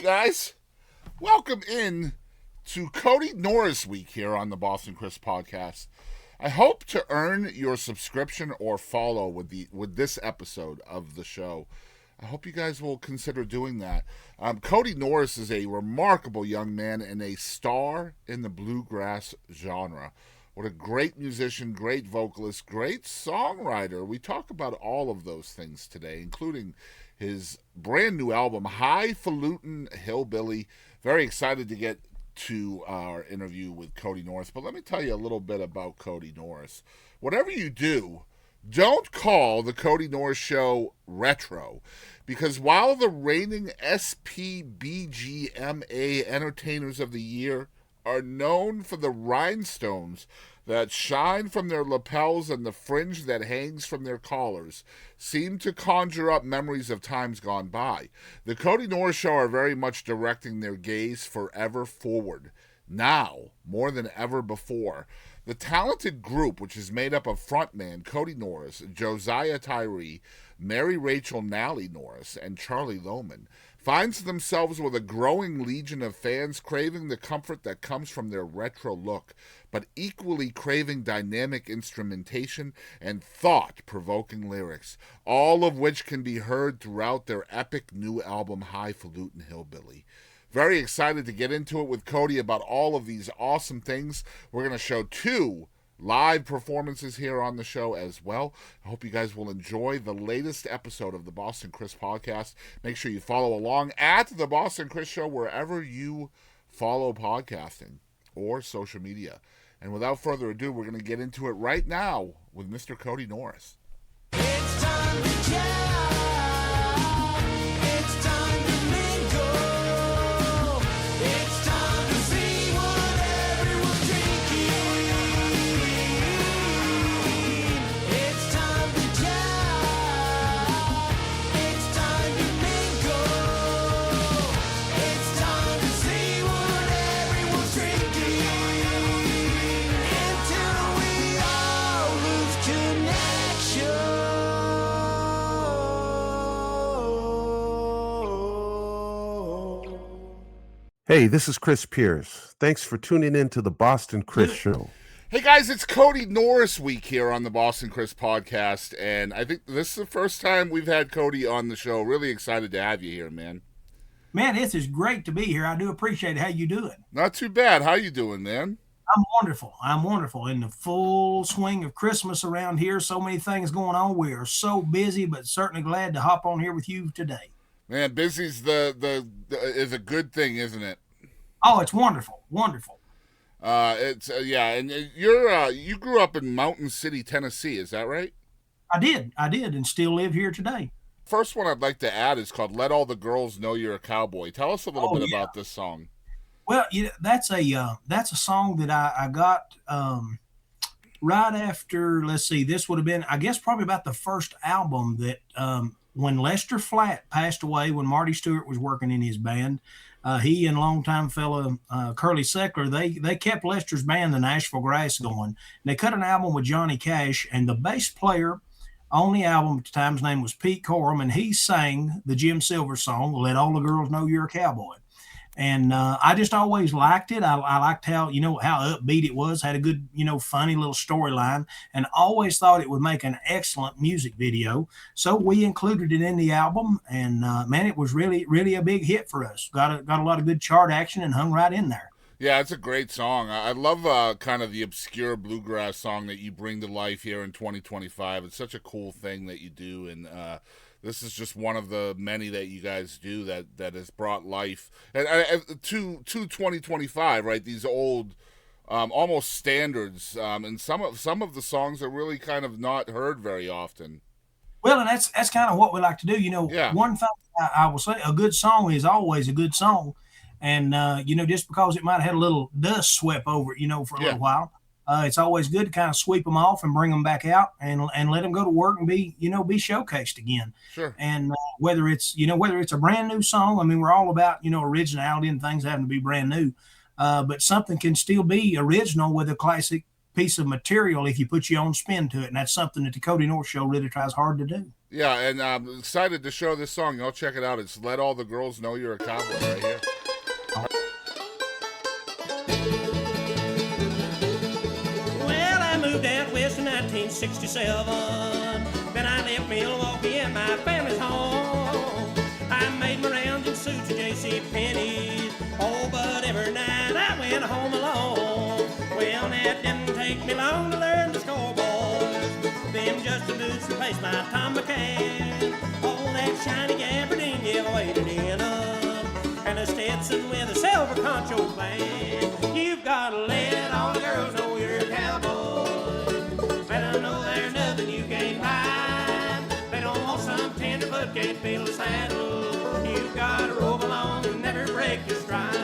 Hey guys, welcome in to Kody Norris Week here on the Boston Chris podcast. I hope to earn your subscription or follow with this episode of the show. I hope you guys will consider doing that. Kody Norris is a remarkable young man and a star in the bluegrass genre. What a great musician, great vocalist, great songwriter. We talk about all of those things today, including his brand new album, Highfalutin Hillbilly. Very excited to get to our interview with Kody Norris. But let me tell you a little bit about Kody Norris. Whatever you do, don't call the Kody Norris Show retro, because while the reigning SPBGMA Entertainers of the Year are known for the rhinestones that shine from their lapels and the fringe that hangs from their collars, seem to conjure up memories of times gone by, the Kody Norris Show are very much directing their gaze forever forward, now more than ever before. The talented group, which is made up of frontman Kody Norris, Josiah Tyree, Mary Rachel Nally Norris, and Charlie Lohman, finds themselves with a growing legion of fans craving the comfort that comes from their retro look, but equally craving dynamic instrumentation and thought-provoking lyrics, all of which can be heard throughout their epic new album, Highfalutin Hillbilly. Very excited to get into it with Kody about all of these awesome things. We're going to show 2 live performances here on the show as well. I hope you guys will enjoy the latest episode of the Boston Chris podcast. Make sure you follow along at the Boston Chris Show wherever you follow podcasting or social media. And without further ado, we're going to get into it right now with Mr. Kody Norris. It's time to jam. It's time to mingle. It's time to see what everyone's drinking. It's time to jam. It's time to mingle. It's time to see what everyone's drinking. Until we all lose connection. Hey, this is Chris Pierce. Thanks for tuning in to the Boston Chris Show. Hey guys, it's Kody Norris Week here on the Boston Chris podcast, and I think this is the first time we've had Kody on the show. Really excited to have you here, man. Man, this is great to be here. I do appreciate it. How you doing? Not too bad. How you doing, man? I'm wonderful. I'm wonderful. In the full swing of Christmas around here. So many things going on. We are so busy, but certainly glad to hop on here with you today. Man, busy's is a good thing, isn't it? Oh, it's wonderful. Wonderful. Yeah, and you grew up in Mountain City, Tennessee, is that right? I did, and still live here today. First one I'd like to add is called "Let All the Girls Know You're a Cowboy." Tell us a little bit about this song. Well, that's a song that I got right after. Let's see, this would have been, I guess, probably about the first album that when Lester Flatt passed away, when Marty Stewart was working in his band. He and longtime fella Curly Seckler, they kept Lester's band, the Nashville Grass, going. And they cut an album with Johnny Cash, and the bass player on the album at the time, his name was Pete Coram, and he sang the Jim Silver song, "Let All the Girls Know You're a Cowboy." And I just always liked it. I liked how upbeat it was, had a good, funny little storyline, and always thought it would make an excellent music video. So we included it in the album, and man, it was really, really a big hit for us. Got a lot of good chart action and hung right in there. Yeah, it's a great song. I love kind of the obscure bluegrass song that you bring to life here in 2025. It's such a cool thing that you do, and this is just one of the many that you guys do that has brought life and to 2025, right? These old, almost standards, and some of the songs are really kind of not heard very often. Well, and that's kind of what we like to do. Yeah. One thing I will say, a good song is always a good song. And, just because it might have had a little dust swept over it, for a little while, it's always good to kind of sweep them off and bring them back out and let them go to work and be showcased again. Sure. And whether it's a brand new song, I mean, we're all about, originality and things having to be brand new. But something can still be original with a classic piece of material if you put your own spin to it. And that's something that the Kody Norris Show really tries hard to do. Yeah, and I'm excited to show this song. Y'all check it out. It's Let All the Girls Know You're a Cowboy right here. Well, I moved out west in 1967. Then I left Milwaukee at my family's home. I made my rounds in suits at J.C. Penney's. Oh, but every night I went home alone. Well, that didn't take me long to learn the score, boys. Them just the boots replaced my Tom McCann. Oh, that shiny gabardine you waited in them. And a Stetson with a silver concho band. You've got to let all the girls know you're a cowboy. Let them know there's nothing you can't ride. They don't want some tenderfoot can't feel the saddle. You've got to roll along and never break your stride.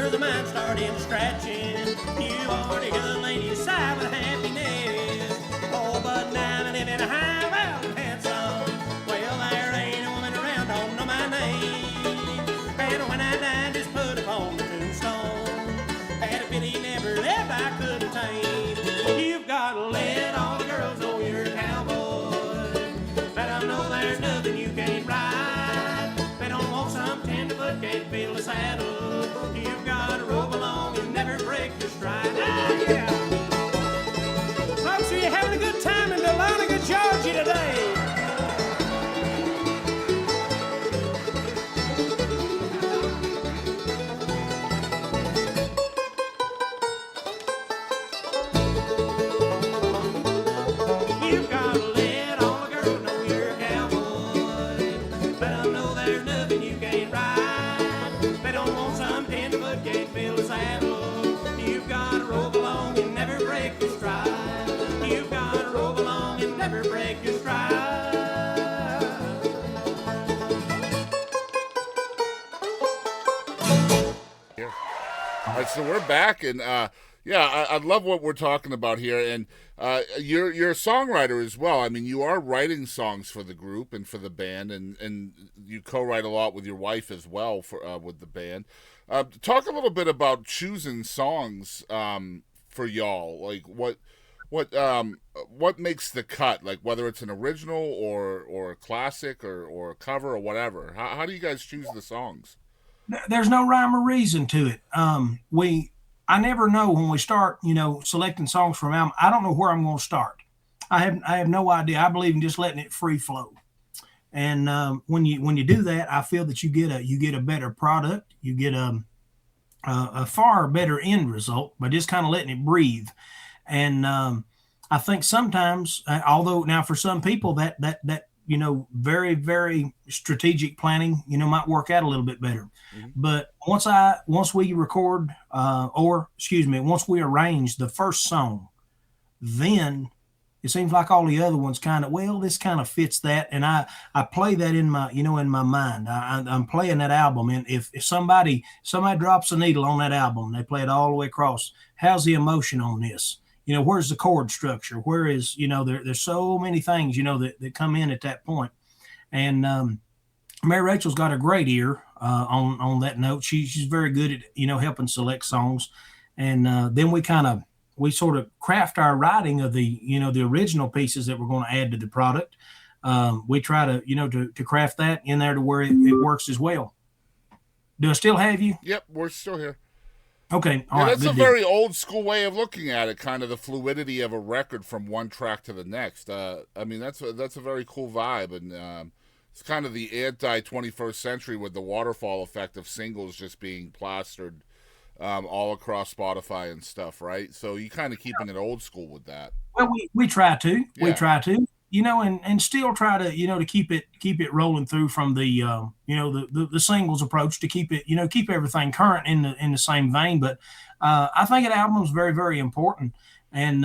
The mind started scratching. You already got the ladies sigh with happiness. Oh, but now I live in a Highfalutin handsome. Well, there ain't a woman around don't know my name. And when I die, just put upon the tombstone. Had a pity never left, I couldn't tame. You've got to let all the girls know you're a cowboy. Let them know there's nothing you can't ride. They don't want some tenderfoot can't feel the saddle. You've got to roll along and never break your stride. Ah, yeah. Folks, are you having a good time in Dahlonega, Georgia today? You've got to let all the girls know you're a cowboy. Let them know there's nothing you can't ride. They don't want some tenderfoot can't feel the saddle. You've got to roll along and never break your stride. You've got to roll along and never break your stride. All right, so we're back, and yeah, I love what we're talking about here, and you're a songwriter as well. I mean, you are writing songs for the group and for the band, and you co-write a lot with your wife as well for with the band. Talk a little bit about choosing songs for y'all. Like what makes the cut? Like whether it's an original or a classic or a cover or whatever. How do you guys choose the songs? There's no rhyme or reason to it. I never know when we start, selecting songs from album. I don't know where I'm going to start. I have no idea. I believe in just letting it free flow. And when you do that, I feel that you get a better product. You get a far better end result by just kind of letting it breathe. And I think sometimes, although now for some people that very, very strategic planning, might work out a little bit better. Mm-hmm. But once we record, once we arrange the first song, then it seems like all the other ones this kind of fits that. And I play that in my mind. I'm playing that album. And if somebody drops a needle on that album, they play it all the way across. How's the emotion on this? Where's the chord structure? Where is, there's so many things, that come in at that point. And Mary Rachel's got a great ear on that note. She's very good at, helping select songs. And then we sort of craft our writing of the original pieces that we're going to add to the product. We try to craft that in there to where it works as well. Do I still have you? Yep, we're still here. Okay. All right. That's a very old school way of looking at it, kind of the fluidity of a record from one track to the next. I mean, that's a very cool vibe, and it's kind of the anti-21st century with the waterfall effect of singles just being plastered all across Spotify and stuff, right? So you kind of keeping it old school with that. Well, we try to. Yeah. We try to. And still try to, to keep it rolling through from the, the singles approach to keep it, keep everything current in the same vein. But I think an album is very, very important. And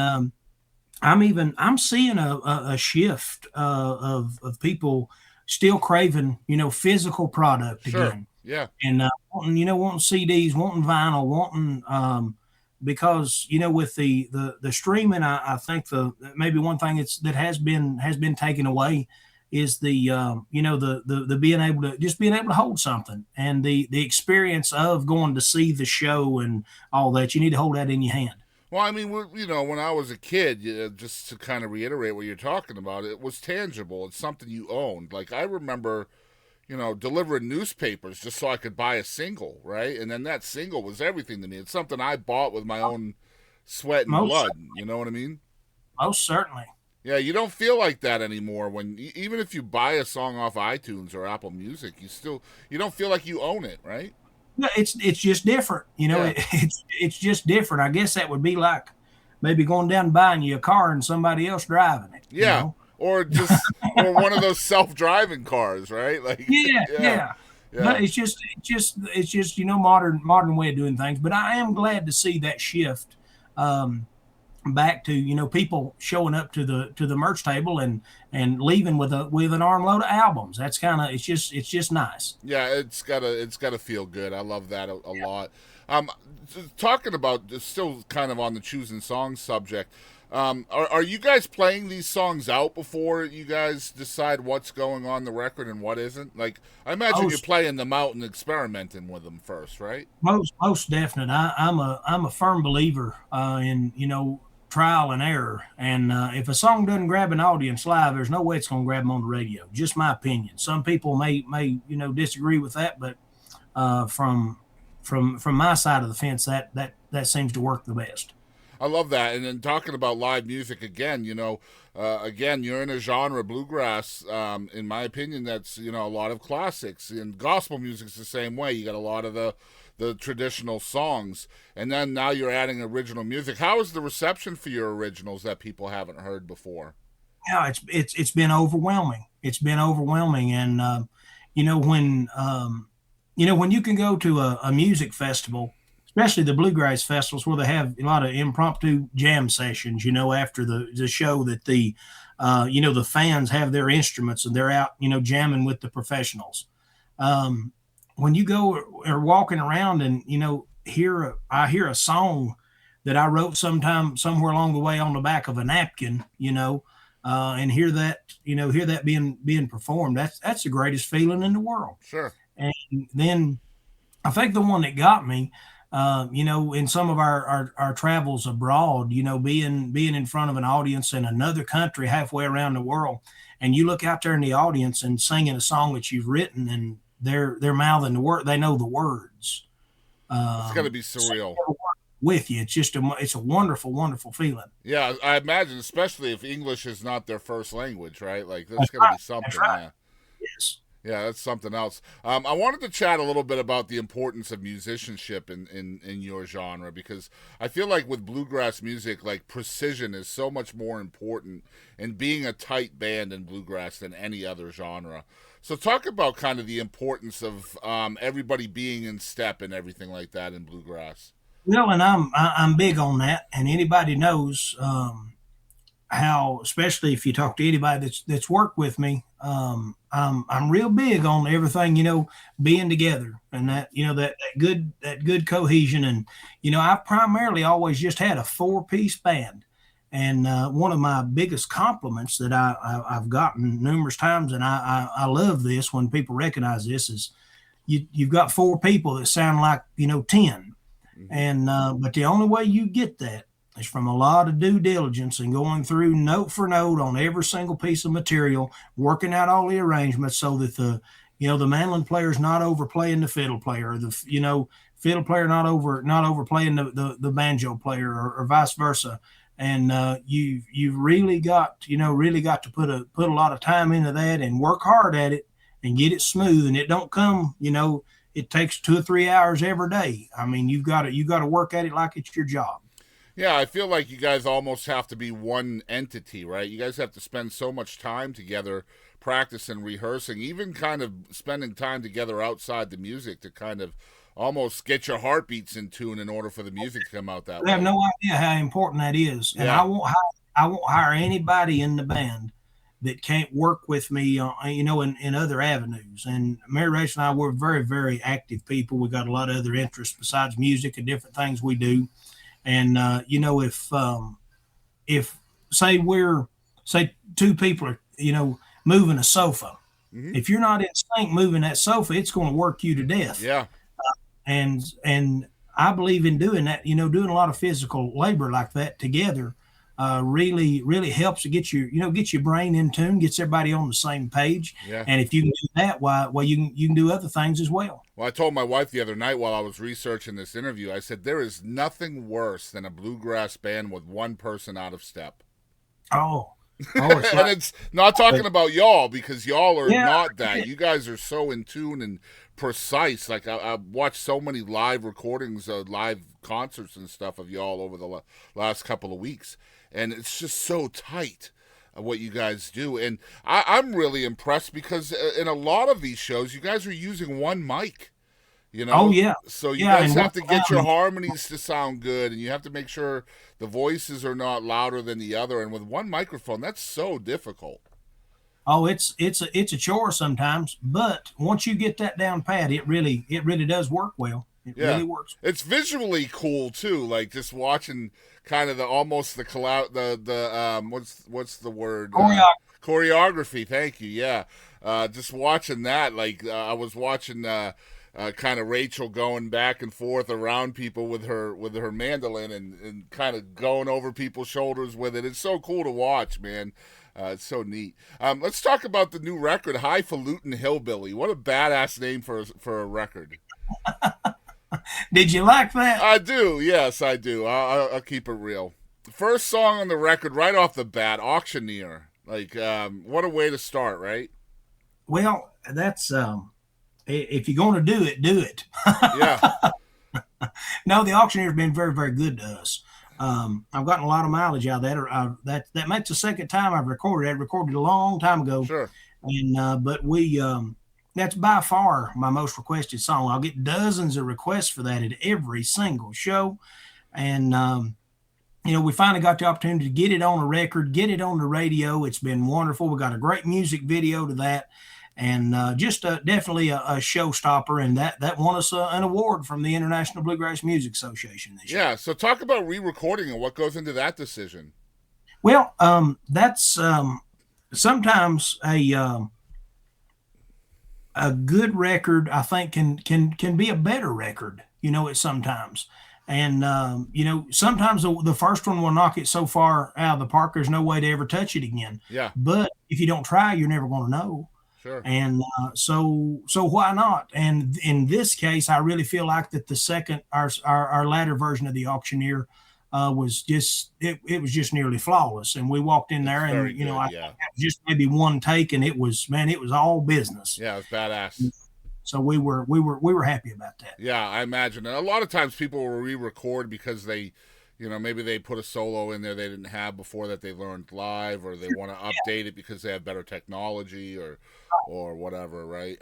I'm seeing a shift of people still craving, physical product Sure. again, Yeah. and wanting CDs, wanting vinyl, wanting because with the streaming, I think maybe one thing that has been taken away is the being able to hold something, and the experience of going to see the show and all that. You need to hold that in your hand. Well, I mean, when I was a kid, just to kind of reiterate what you're talking about, it was tangible. It's something you owned. Like, I remember, delivering newspapers just so I could buy a single, right? And then that single was everything to me. It's something I bought with my own sweat and Most blood. You know what I mean? most certainly. Yeah, you don't feel like that anymore. Even if you buy a song off iTunes or Apple Music, you don't feel like you own it, right? No, it's just different. Yeah. It's just different. I guess that would be like maybe going down and buying you a car and somebody else driving it. Yeah. Or one of those self-driving cars, right? Like, Yeah, yeah, yeah. yeah. But it's just modern way of doing things. But I am glad to see that shift um, back to people showing up to the merch table and leaving with an armload of albums. That's kind of it's just nice. Yeah, it's gotta feel good. I love that a lot. Um, Talking about still kind of on the choosing songs subject. Are you guys playing these songs out before you guys decide what's going on the record and what isn't? Like, I imagine you're Most playing them out and experimenting with them first, right? most definite. I'm a firm believer in trial and error. And if a song doesn't grab an audience live, there's no way it's going to grab them on the radio. Just my opinion. Some people may disagree with that, but from my side of the fence, that seems to work the best. I love that. And then talking about live music again, again, you're in a genre, bluegrass. In my opinion, that's a lot of classics, and gospel music's the same way. You got a lot of the traditional songs, and then now you're adding original music. How is the reception for your originals that people haven't heard before? Yeah, it's been overwhelming. It's been overwhelming, and you know when when you can go to a music festival, especially the bluegrass festivals where they have a lot of impromptu jam sessions. After the show, that the fans have their instruments and they're out jamming with the professionals. Um, when you go or walking around and I hear a song that I wrote sometime somewhere along the way on the back of a napkin, and hear that being performed. That's the greatest feeling in the world. Sure. And then I think the one that got me, in some of our travels abroad, being in front of an audience in another country halfway around the world, and you look out there in the audience and singing a song that you've written, and they're mouthing the word, they know the words. It's got to be Singing surreal. with you, it's a wonderful, wonderful feeling. Yeah, I imagine, especially if English is not their first language, right? Like, that's That's got to right. be something. That's right. Yeah. Yes. Yeah, that's something else. I wanted to chat a little bit about the importance of musicianship in your genre, because I feel like with bluegrass music, like, precision is so much more important in being a tight band in bluegrass than any other genre. So talk about kind of the importance of everybody being in step and everything like that in bluegrass. Well, and I'm big on that, and anybody knows how, especially if you talk to anybody that's worked with me, I'm real big on everything, being together, and that good cohesion. And I've primarily always just had a four-piece band, and one of my biggest compliments that I've gotten numerous times, and I love this when people recognize this, is you've got four people that sound like 10. Hmm. And but the only way you get that is from a lot of due diligence and going through note for note on every single piece of material, working out all the arrangements so that the mandolin player's not overplaying the fiddle player, or the fiddle player not overplaying the banjo player, or vice versa. And you've really got to put a lot of time into that and work hard at it and get it smooth. And it don't come, it takes 2 or 3 hours every day. I mean, you got to work at it like it's your job. Yeah, I feel like you guys almost have to be one entity, right? You guys have to spend so much time together practicing, rehearsing, even kind of spending time together outside the music to kind of almost get your heartbeats in tune in order for the music to come out that You have way. no idea how important that is, and Yeah. I won't hide. I won't hire anybody in the band that can't work with me, in other avenues. And Mary Rachel and I, we're very, very active people. We got a lot of other interests besides music and different things we do. And if say two people are moving a sofa, if you're not in sync moving that sofa, it's going to work you to death. Yeah. And I believe in doing that. Doing a lot of physical labor like that together really helps to get your brain in tune, gets everybody on the same page. Yeah. And if you can do that, you can do other things as well. Well, I told my wife the other night while I was researching this interview, I said, there is nothing worse than a bluegrass band with one person out of step. Oh, it's and like, it's not talking about y'all, because y'all are Yeah. not that. You guys are so in tune and precise. Like I watched so many live recordings, live concerts and stuff of y'all over the last couple of weeks, and it's just so tight what you guys do. And I'm really impressed because in a lot of these shows, you guys are using one mic. Oh, yeah. So you Yeah, guys and have to get your harmonies to sound good, and you have to make sure the voices are not louder than the other. And with one microphone, that's so difficult. Oh, it's a chore sometimes, but once you get that down pat, it really does work well. It Yeah. really works. It's visually cool too, like just watching kind of what's the word? Choreography. Thank you. Yeah. Just watching that, like I was watching kind of Rachel going back and forth around people with her mandolin and kind of going over people's shoulders with it. It's so cool to watch, man. It's so neat. Let's talk about the new record, Highfalutin Hillbilly. What a badass name for a record. Did you like that? I do. Yes, I do. I'll keep it real. First song on the record, right off the bat, Auctioneer. Like, what a way to start, right? Well, that's if you're going to do it, do it. Yeah. No, the Auctioneer's been very, very good to us. I've gotten a lot of mileage out of that. That makes the second time I've recorded. I recorded a long time ago. Sure. And but that's by far my most requested song. I'll get dozens of requests for that at every single show. And we finally got the opportunity to get it on a record, get it on the radio. It's been wonderful. We got a great music video to that. And definitely a showstopper, and that won us an award from the International Bluegrass Music Association this year. Yeah, so talk about re-recording and what goes into that decision. Well, that's sometimes a good record, I think, can be a better record. It sometimes, and sometimes the first one will knock it so far out of the park, there's no way to ever touch it again. Yeah. But if you don't try, you're never going to know. Sure. And so why not? And in this case, I really feel like that the second, our latter version of the Auctioneer was just it was just nearly flawless. And we walked in there, and very good, I yeah. think just maybe one take, and it was all business. Yeah, it was badass. So we were happy about that. Yeah, I imagine. And a lot of times people will re-record because they, maybe they put a solo in there they didn't have before that they learned live, or they want to update it because they have better technology or whatever, right?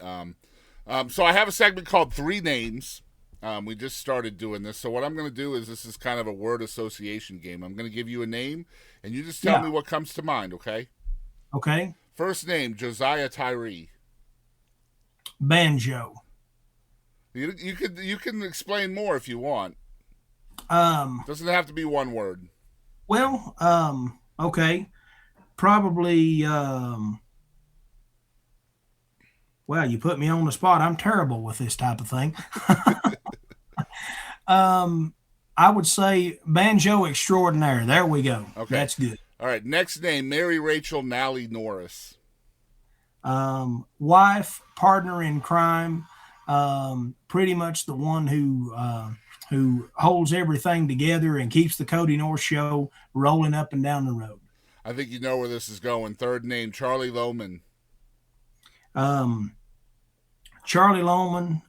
So I have a segment called Three Names. We just started doing this. So what I'm going to do is, this is kind of a word association game. I'm going to give you a name, and you just tell me what comes to mind, okay? Okay. First name, Josiah Tyree. Banjo. You can explain more if you want. Doesn't have to be one word. Well, okay. Probably, well, you put me on the spot. I'm terrible with this type of thing. I would say banjo extraordinaire. There we go. Okay. That's good. All right. Next name, Mary Rachel Nally Norris. Wife, partner in crime, pretty much the one who holds everything together and keeps the Kody Norris Show rolling up and down the road. I think you know where this is going. Third name, Charlie Lohman. Charlie Lohman,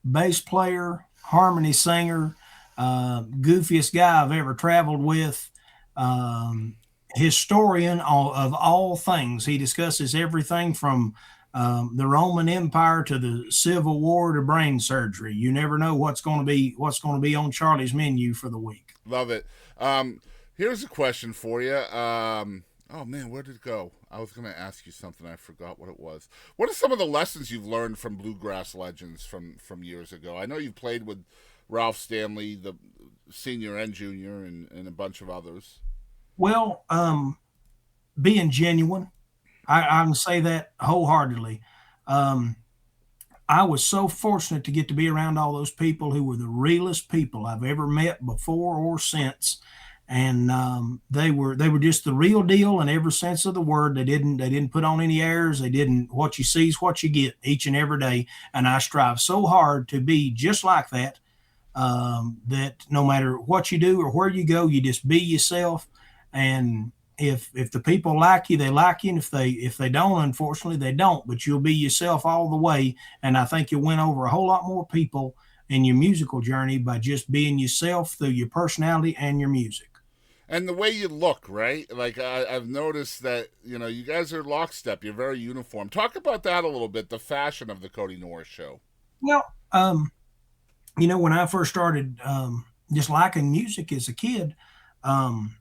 bass player, harmony singer, goofiest guy I've ever traveled with, historian of all things. He discusses everything from the Roman Empire to the Civil War to brain surgery. You never know what's going to be on Charlie's menu for the week. Love it. Here's a question for you. Oh man, where did it go? I was going to ask you something. I forgot what it was. What are some of the lessons you've learned from bluegrass legends from years ago? I know you've played with Ralph Stanley, the senior and junior, and a bunch of others. Well, being genuine, I can say that wholeheartedly. Um, I was so fortunate to get to be around all those people who were the realest people I've ever met before or since, and they were just the real deal in every sense of the word. They didn't put on any airs. They didn't. What you see is what you get each and every day, and I strive so hard to be just like that. That no matter what you do or where you go, you just be yourself, and if the people like you, they like you, and if they don't, unfortunately, they don't. But you'll be yourself all the way, and I think you'll win over a whole lot more people in your musical journey by just being yourself through your personality and your music. And the way you look, right? Like I've noticed that you guys are lockstep. You're very uniform. Talk about that a little bit. The fashion of the Kody Norris Show. Well, when I first started just liking music as a kid, um,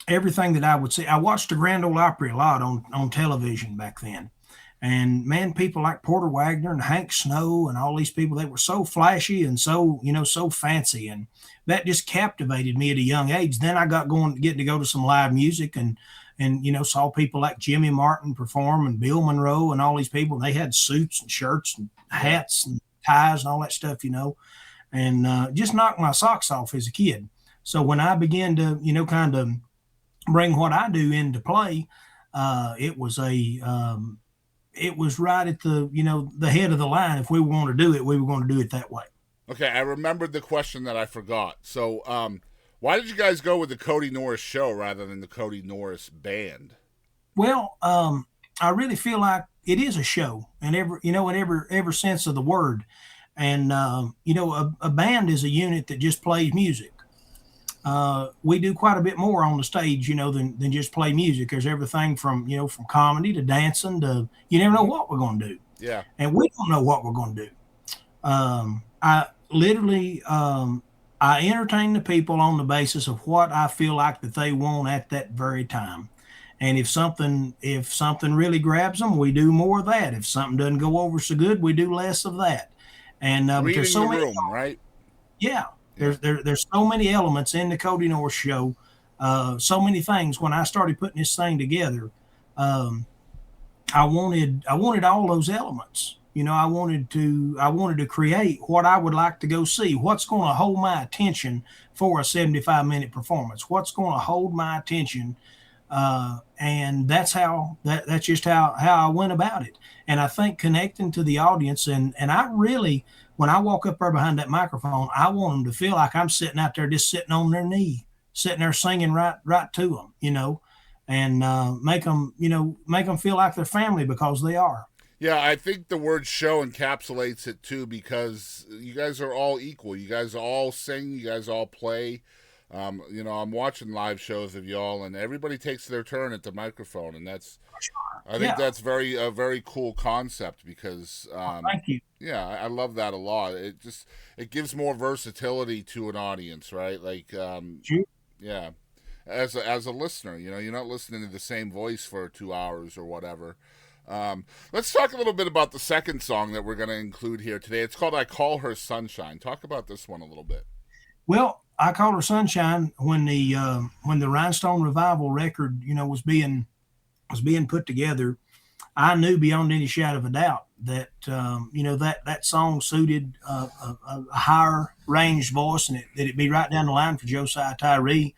everything that I would see, I watched the Grand Ole Opry a lot on television back then. And man, people like Porter Wagner and Hank Snow and all these people, they were so flashy and so fancy. And that just captivated me at a young age. Then I got getting to go to some live music and saw people like Jimmy Martin perform and Bill Monroe and all these people. And they had suits and shirts and hats and ties and all that stuff, and just knocked my socks off as a kid. So when I began to, kind of bring what I do into play, it was it was right at the head of the line. If we were going to do it, we were going to do it that way. Okay, I remembered the question that I forgot. So, why did you guys go with the Kody Norris Show rather than the Kody Norris Band? Well, I really feel like it is a show, and every sense of the word. And a band is a unit that just plays music. We do quite a bit more on the stage, than just play music. There's everything from comedy to dancing to you never know what we're going to do. Yeah. And we don't know what we're going to do. I literally, I entertain the people on the basis of what I feel like that they want at that very time. And if something really grabs them, we do more of that. If something doesn't go over so good, we do less of that. And but there's so many, right? Yeah. There's so many elements in the Kody Norris Show, so many things. When I started putting this thing together, I wanted all those elements. I wanted to create what I would like to go see. What's going to hold my attention for a 75-minute performance? What's going to hold my attention? And that's just how I went about it. And I think connecting to the audience and I really, when I walk up there behind that microphone, I want them to feel like I'm sitting out there, just sitting on their knee, sitting there singing right to them, and make them feel like they're family because they are. Yeah, I think the word show encapsulates it too, because you guys are all equal. You guys all sing, you guys all play. I'm watching live shows of y'all, and everybody takes their turn at the microphone, and I think that's a very cool concept because thank you. Yeah, I love that a lot. It gives more versatility to an audience, right? Like Sure. yeah, as a listener, you're not listening to the same voice for 2 hours or whatever. Let's talk a little bit about the second song that we're going to include here today. It's called "I Call Her Sunshine." Talk about this one a little bit. Well, I Call Her Sunshine when the Rhinestone revival record, was being put together. I knew beyond any shadow of a doubt that that song suited a higher ranged voice, and that it'd be right down the line for Josiah Tyree.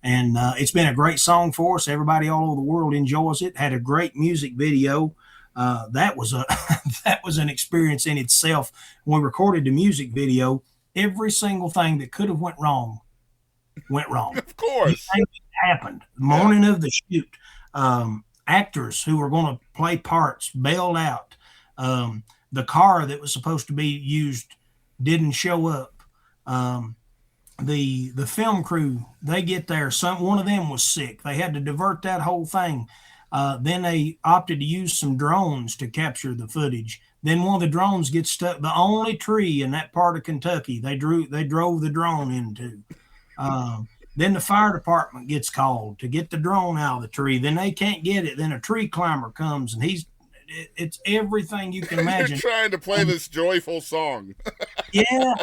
And it's been a great song for us. Everybody all over the world enjoys it. Had a great music video. That was that was an experience in itself. When we recorded the music video, every single thing that could have went wrong. Of course, happened. The morning of the shoot, actors who were going to play parts bailed out. The car that was supposed to be used didn't show up. The film crew, they get there. One of them was sick. They had to divert that whole thing. Then they opted to use some drones to capture the footage. Then one of the drones gets stuck. The only tree in that part of Kentucky they drove the drone into. Then the fire department gets called to get the drone out of the tree. Then they can't get it. Then a tree climber comes, and it's everything you can imagine. You're trying to play this joyful song. Yeah.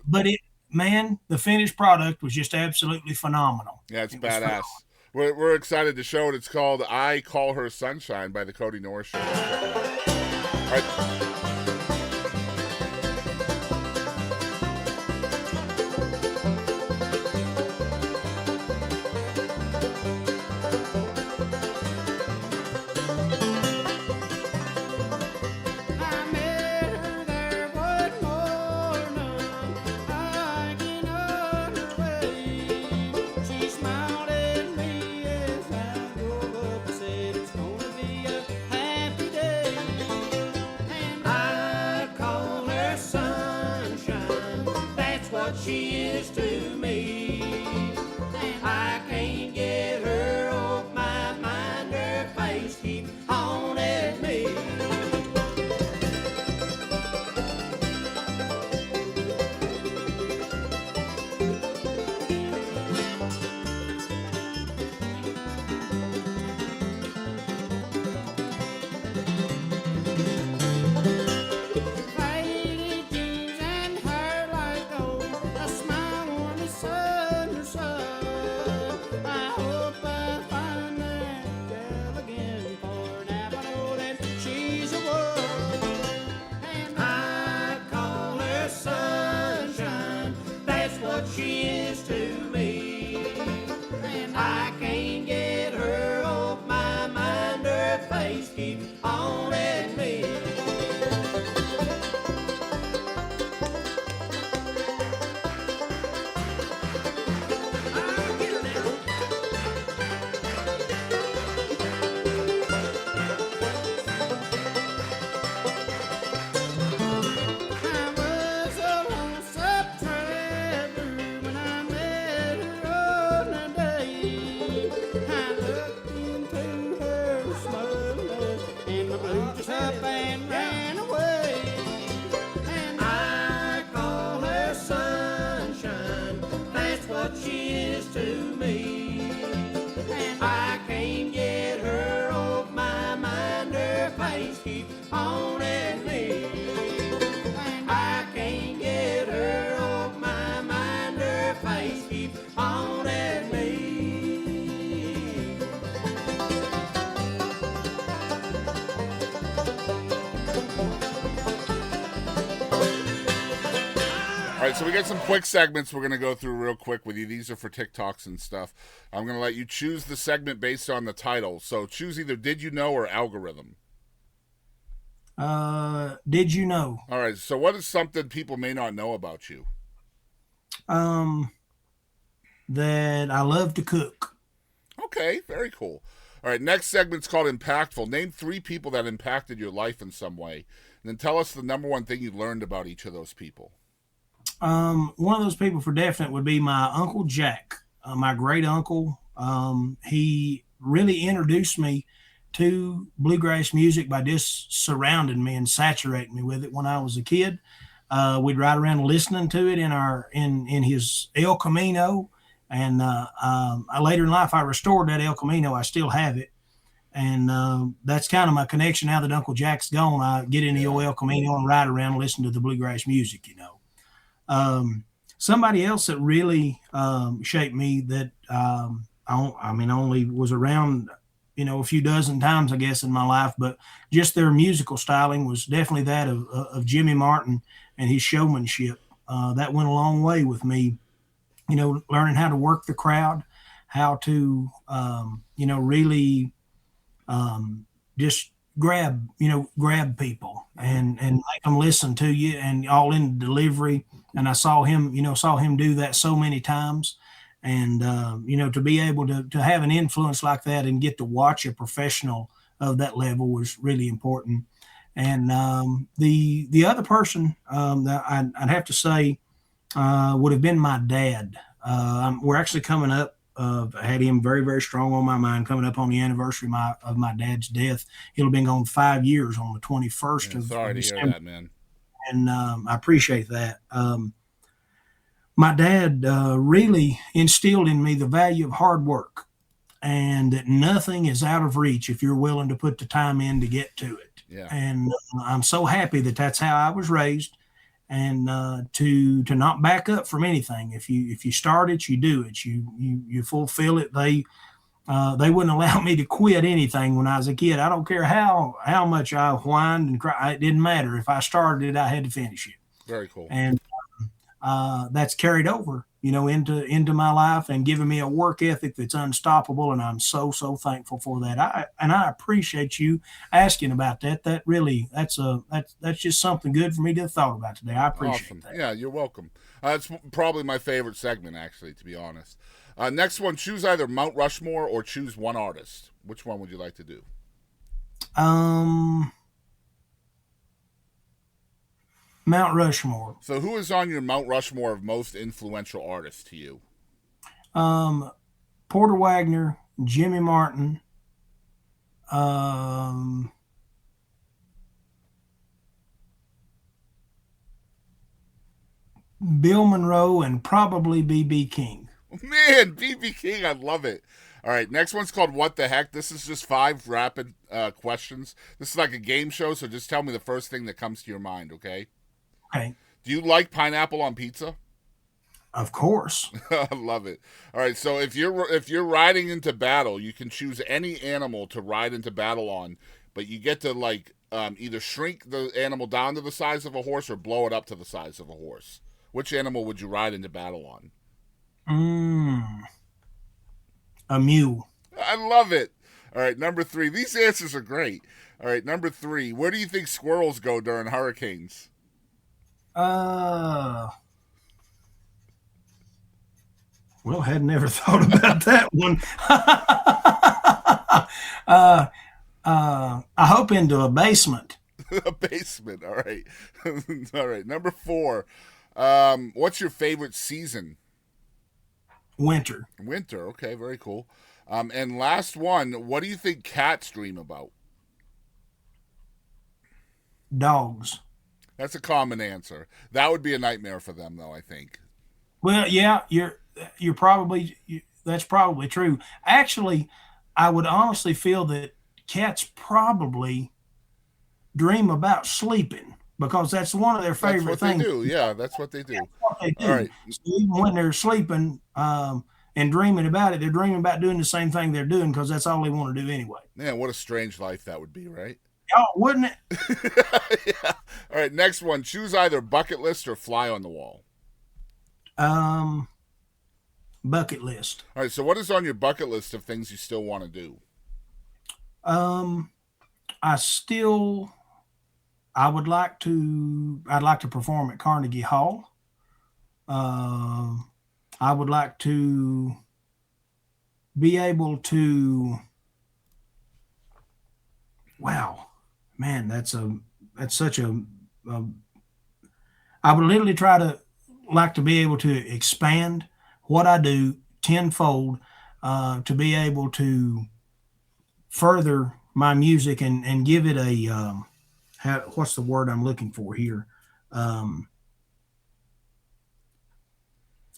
But the finished product was just absolutely phenomenal. Yeah, it's badass. We're excited to show it. It's called I Call Her Sunshine by the Kody Norris Show. All right. I met her there one morning, hiking on her way. She smiled at me as I drove up and said it's gonna be a happy day. And I call her sunshine, that's what she is to me. And I can't get her off my mind, her face keeps haunting me. Faded jeans and hair like gold, a smile warm as sun or sun. I hope I find that girl again, for now I know that she's a one. And I call her sunshine, that's what she is to me. And I can't get her off my mind, her face keeps haunting me. I was a lonesome traveler when I met her on a day. I looked into her smiling, and my blues just up and ran away. And I call her sunshine, that's what she is to me. And I can't get her off my mind, her face keeps haunting me. And I can't get her off my mind, her face keeps haunting me. All right, so we got some quick segments we're going to go through real quick with you. These are for TikToks and stuff. I'm going to let you choose the segment based on the title. So choose either Did You Know or Algorithm. Did you know? All right, so what is something people may not know about you? That I love to cook. Okay, very cool. All right, next segment's called Impactful. Name 3 people that impacted your life in some way. And then tell us the number one thing you learned about each of those people. One of those people for definite would be my Uncle Jack, my great uncle. He really introduced me to bluegrass music by just surrounding me and saturating me with it when I was a kid. We'd ride around listening to it in his El Camino, and later in life I restored that El Camino. I still have it, and that's kind of my connection. Now that Uncle Jack's gone, I get in the old El Camino and ride around and listen to the bluegrass music. Somebody else that really shaped me that only was around a few dozen times, I guess, in my life, but just their musical styling was definitely that of Jimmy Martin and his showmanship. That went a long way with me, learning how to work the crowd, how to, really just grab people and make them listen to you, and all in the delivery. And I saw him do that so many times. And, to be able to have an influence like that and get to watch a professional of that level was really important. And the other person that I'd have to say would have been my dad. We're actually coming up. I had him very, very strong on my mind, coming up on the anniversary of my dad's death. He'll have been gone 5 years on the 21st of Sorry to December. hear that, man. And I appreciate that. my dad really instilled in me the value of hard work, and that nothing is out of reach if you're willing to put the time in to get to it. Yeah. And I'm so happy that that's how I was raised, and to not back up from anything. If you start it, you do it. You fulfill it. They wouldn't allow me to quit anything when I was a kid. I don't care how much I whined and cried. It didn't matter. If I started it, I had to finish it. Very cool. And that's carried over, into my life and given me a work ethic that's unstoppable. And I'm so thankful for that. I appreciate you asking about that. That's just something good for me to have thought about today. I appreciate that. Yeah, you're welcome. It's probably my favorite segment, actually, to be honest. Next one, choose either Mount Rushmore or choose one artist. Which one would you like to do? Mount Rushmore. So who is on your Mount Rushmore of most influential artists to you? Porter Wagner, Jimmy Martin, Bill Monroe, and probably B.B. King. Man, B.B. King, I love it. All right, next one's called What the Heck. This is just 5 rapid questions. This is like a game show, so just tell me the first thing that comes to your mind, okay? Okay. Do you like pineapple on pizza? Of course. I love it. All right, so if you're riding into battle, you can choose any animal to ride into battle on, but you get to either shrink the animal down to the size of a horse or blow it up to the size of a horse. Which animal would you ride into battle on? A mule. I love it. All right, number 3. These answers are great. All right, number 3. Where do you think squirrels go during hurricanes? Well, had never thought about that one. I hope into a basement. A basement. All right. All right. Number 4. What's your favorite season? Winter. Winter. Okay, very cool. And last one, what do you think cats dream about? Dogs. That's a common answer. That would be a nightmare for them, though, I think. Well, yeah, that's probably true. Actually, I would honestly feel that cats probably dream about sleeping, because that's one of their favorite things. They do. Yeah, that's what they do. That's what they do. All right. So even when they're sleeping and dreaming about it, they're dreaming about doing the same thing they're doing, because that's all they want to do anyway. Man, what a strange life that would be, right? Oh, wouldn't it? Yeah. All right, next one. Choose either bucket list or fly on the wall. Bucket list. All right, so what is on your bucket list of things you still want to do? I'd like to perform at Carnegie Hall. I would like to be able to, wow, man, that's such a I would literally like to be able to expand what I do tenfold, to be able to further my music and give it a, what's the word I'm looking for here?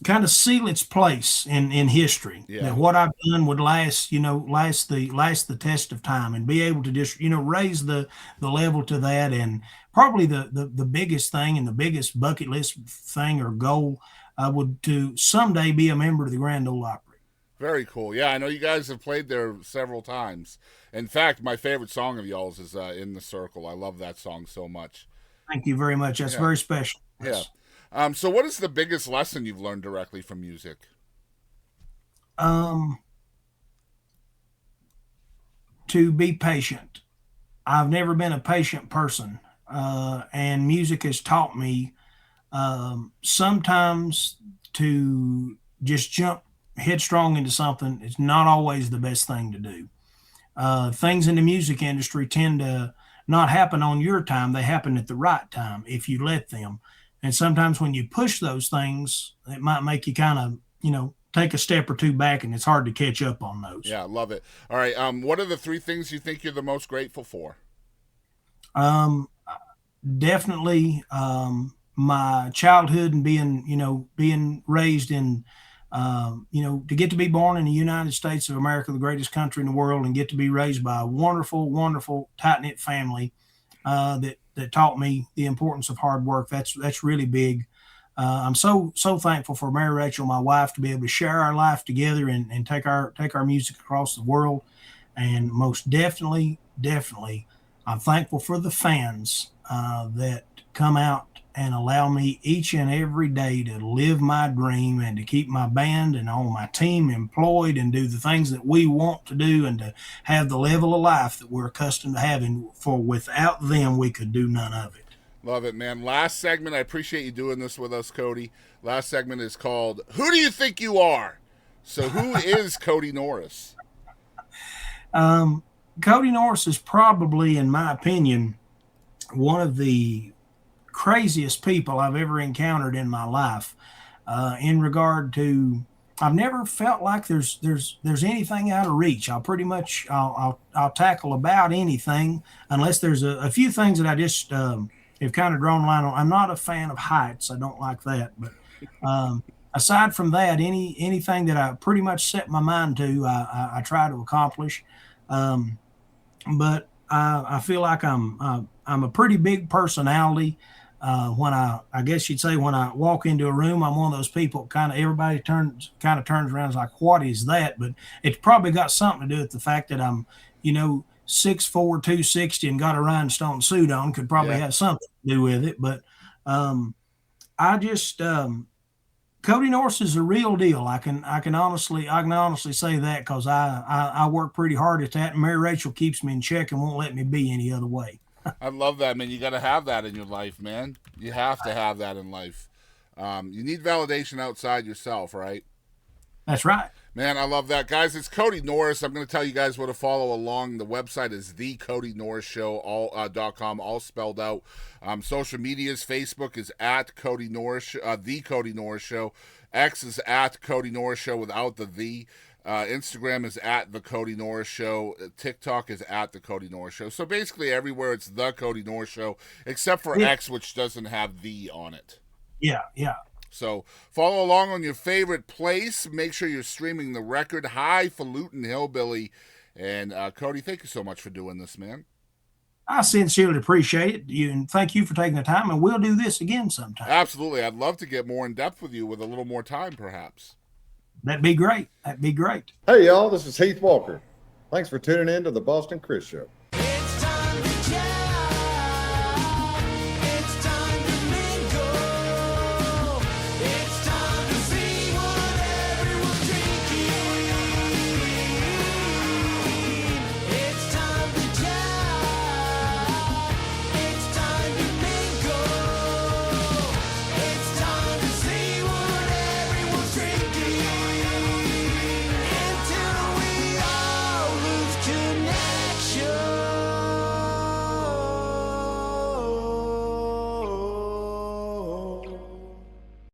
Kind of seal its place in history. Yeah. That what I've done would last the test of time, and be able to just, raise the level to that. And probably the biggest thing and the biggest bucket list thing or goal would to someday be a member of the Grand Ole Opry. Very cool. Yeah, I know you guys have played there several times. In fact, my favorite song of y'all's is In the Circle. I love that song so much. Thank you very much. That's very special. Yeah. So what is the biggest lesson you've learned directly from music? To be patient. I've never been a patient person, and music has taught me sometimes to just jump headstrong into something. It's not always the best thing to do. Things in the music industry tend to not happen on your time. They happen at the right time if you let them. And sometimes when you push those things, it might make you kind of, take a step or two back, and it's hard to catch up on those. Yeah, I love it. All right. What are the 3 things you think you're the most grateful for? Definitely my childhood and being raised in, to get to be born in the United States of America, the greatest country in the world, and get to be raised by a wonderful, wonderful, tight-knit family that taught me the importance of hard work. That's really big. I'm so thankful for Mary Rachel, my wife, to be able to share our life together and take our music across the world. And most definitely, I'm thankful for the fans that come out and allow me each and every day to live my dream and to keep my band and all my team employed and do the things that we want to do and to have the level of life that we're accustomed to having. For without them, we could do none of it. Love it, man. Last segment, I appreciate you doing this with us, Kody. Last segment is called Who Do You Think You Are? So who is Kody Norris? Kody Norris is probably, in my opinion, one of the craziest people I've ever encountered in my life. In regard to, I've never felt like there's anything out of reach. I'll tackle about anything, unless there's a few things that I just have kind of drawn a line on. I'm not a fan of heights. I don't like that. But aside from that, anything that I pretty much set my mind to, I try to accomplish. But I feel like I'm a pretty big personality. When I guess you'd say when I walk into a room, I'm one of those people everybody turns around and is like, what is that? But it's probably got something to do with the fact that I'm, 6'4", 260 and got a rhinestone suit on, could probably have something to do with it. But Kody Norris is a real deal. I can honestly say that, because I work pretty hard at that, and Mary Rachel keeps me in check and won't let me be any other way. I love that, man. You got to have that in your life, man. You have to have that in life. You need validation outside yourself, right? That's right. Man, I love that. Guys, it's Kody Norris. I'm going to tell you guys where to follow along. The website is the Kody Norris Show, .com, all spelled out. Social medias, Facebook is at Kody Norris, the Kody Norris Show. X is at Kody Norris Show without the. Instagram is at the Kody Norris Show. TikTok is at the Kody Norris Show. So basically everywhere it's the Kody Norris Show, except for X, which doesn't have the on it. Yeah. So follow along on your favorite place. Make sure you're streaming the record, Highfalutin Hillbilly. And Kody, thank you so much for doing this, man. I sincerely appreciate it. And thank you for taking the time, and we'll do this again sometime. Absolutely. I'd love to get more in depth with you with a little more time, perhaps. That'd be great. Hey, y'all, this is Heath Walker. Thanks for tuning in to the Boston Chris Show.